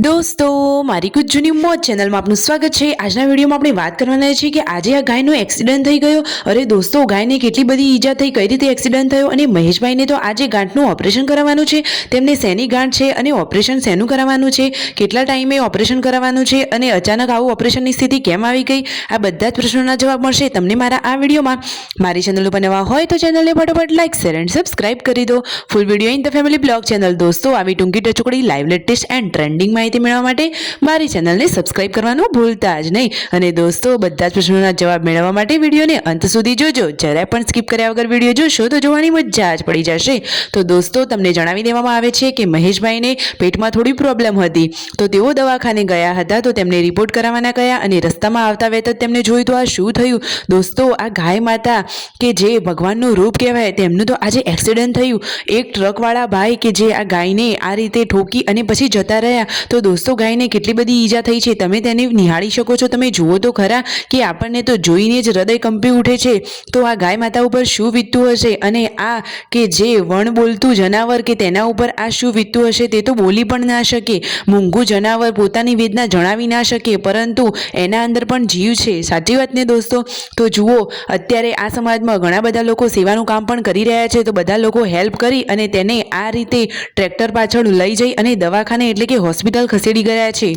દોસ્તો મારી કુછ જૂની મોજ ચેનલમાં આપનું સ્વાગત છે। આજના વિડીયોમાં આપણે વાત કરવાના છે કે આજે આ ગાયનો એક્સિડન્ટ થઈ ગયો। અરે દોસ્તો ગાયને કેટલી બધી ઈજા થઈ, કઈ રીતે એક્સિડન્ટ થયો અને મહેશભાઈને તો આજે ગાંઠનું ઓપરેશન કરાવવાનું છે। તેમને શેની ગાંઠ છે અને ઓપરેશન શેનું કરાવવાનું છે, કેટલા ટાઈમે ઓપરેશન કરાવવાનું છે અને અચાનક આવું ઓપરેશનની સ્થિતિ કેમ આવી ગઈ, આ બધા જ પ્રશ્નોના જવાબ મળશે તમને મારા આ વિડીયોમાં। મારી ચેનલ ઉપર નવા હોય તો ચેનલને ફટાફટ લાઈક શેર એન્ડ સબસ્ક્રાઇબ કરી દો। Full video in the family blog channel દોસ્તો આવી ટૂંકી ટચોકડી લાઈવ લેટેસ્ટ એન્ડ ટ્રેન્ડિંગ માહિતી મેળવવા માટે મારી ચેનલને સબસ્ક્રાઇબ કરવાનું ભૂલતા જ નહીં। અને દોસ્તો બધા જ પ્રશ્નોના જવાબ મેળવવા માટે વિડીયોને અંત સુધી જોજો, જરાય પણ સ્કીપ કર્યા વગર વિડીયો જોશો તો જોવાની મજા જ પડી જશે। તો દોસ્તો તમને જણાવી દેવામાં આવે છે કે મહેશભાઈને પેટમાં થોડી પ્રોબ્લેમ હતી, તો તેઓ દવાખાને ગયા હતા, તો તેમને રિપોર્ટ કરાવવાના ગયા અને રસ્તામાં આવતા વેત જ તેમને જોયું તો આ શું થયું દોસ્તો, આ ગાય માતા કે જે ભગવાનનું રૂપ કહેવાય તેમનું તો આજે એક્સિડન્ટ થયું। એક ટ્રકવાળા ભાઈ કે જે આ ગાયને આ રીતે ઠોકી અને પછી જતા રહ્યા, તો દોસ્તો ગાયને કેટલી બધી ઈજા થઈ છે તમે તેને નિહાળી શકો છો। તમે જુઓ તો ખરા કે આપણને તો જોઈને જ હૃદય કંપી ઉઠે છે। તો આ ગાય માતા ઉપર શું વીતતું હશે અને આ કે જે વણ બોલતું જનાવર કે તેના ઉપર આ શું વીતતું હશે, તે તો બોલી પણ ના શકે। મૂંગું જનાવર પોતાની વેદના જણાવી ના શકે, પરંતુ એના અંદર પણ જીવ છે, સાચી વાત ને દોસ્તો। તો જુઓ અત્યારે આ સમાજમાં ઘણા બધા લોકો સેવાનું કામ પણ કરી રહ્યા છે, તો બધા લોકો હેલ્પ કરી અને તેને આ રીતે ટ્રેક્ટર પાછળ લઈ જઈ અને દવાખાને એટલે કે હોસ્પિટલ ખસેડી ગયા છે।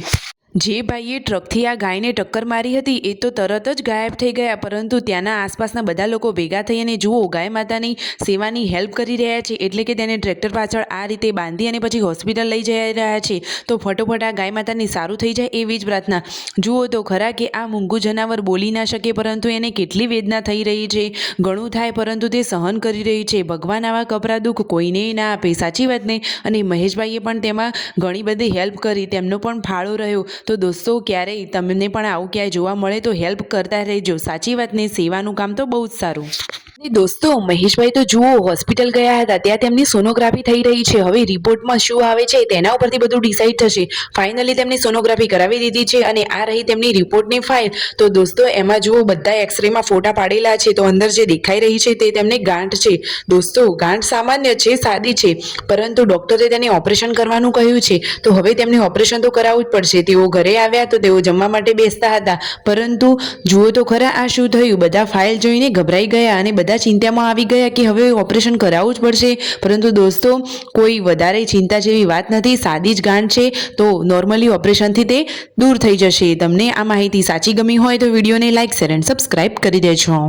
જે ભાઈએ ટ્રકથી આ ગાયને ટક્કર મારી હતી એ તો તરત જ ગાયબ થઈ ગયા, પરંતુ ત્યાંના આસપાસના બધા લોકો ભેગા થઈ અને જુઓ ગાય માતાની સેવાની હેલ્પ કરી રહ્યા છે, એટલે કે તેને ટ્રેક્ટર પાછળ આ રીતે બાંધી અને પછી હોસ્પિટલ લઈ જઈ રહ્યા છે। તો ફટોફટ આ ગાય માતાની સારું થઈ જાય એવી જ પ્રાર્થના। જુઓ તો ખરા કે આ મૂંગું જનાવર બોલી ના શકે, પરંતુ એને કેટલી વેદના થઈ રહી છે, ઘણું થાય પરંતુ તે સહન કરી રહી છે। ભગવાન આવા કપરા દુઃખ કોઈને ના આપે, સાચી વાત ને। અને મહેશભાઈએ પણ તેમાં ઘણી બધી હેલ્પ કરી, તેમનો પણ ફાળો રહ્યો। તો દોસ્તો ક્યારેય તમને પણ આવું ક્યાંય જોવા મળે તો હેલ્પ કરતા રહેજો, સાચી વાત ને, સેવાનું કામ તો બહુ જ સારું। દોસ્તો મહેશભાઈ તો જુઓ હોસ્પિટલ ગયા હતા, ત્યાં તેમની સોનોગ્રાફી થઈ રહી છે। હવે રિપોર્ટમાં શું આવે છે તેના ઉપરથી બધું ડિસાઇડ થશે। ફાઇનલી તેમની સોનોગ્રાફી કરાવી દીધી છે અને આ રહી તેમની રિપોર્ટની ફાઇલ। તો દોસ્તો એમાં જુઓ બધા એક્સરેમાં ફોટા પાડેલા છે, તો અંદર જે દેખાઈ રહી છે તે તેમની ગાંઠ છે। દોસ્તો ગાંઠ સામાન્ય છે, સાદી છે, પરંતુ ડોક્ટરે તેને ઓપરેશન કરવાનું કહ્યું છે, તો હવે તેમને ઓપરેશન તો કરાવવું જ પડશે। તેઓ ઘરે આવ્યા તો તેઓ જમવા માટે બેસતા હતા, પરંતુ જુઓ તો ખરા આ શું થયું, બધા ફાઇલ જોઈને ગભરાઈ ગયા અને બધા ચિંતામાં આવી ગયા કે હવે ઓપરેશન કરાવવું જ પડશે। પરંતુ દોસ્તો કોઈ વધારે ચિંતા જેવી વાત નથી, સાદી જ ગાંઠ છે, તો નોર્મલી ઓપરેશનથી તે દૂર થઈ જશે। તમને આ માહિતી સાચી ગમી હોય તો વિડીયોને લાઈક શેર એન્ડ સબસ્ક્રાઇબ કરી દેજો।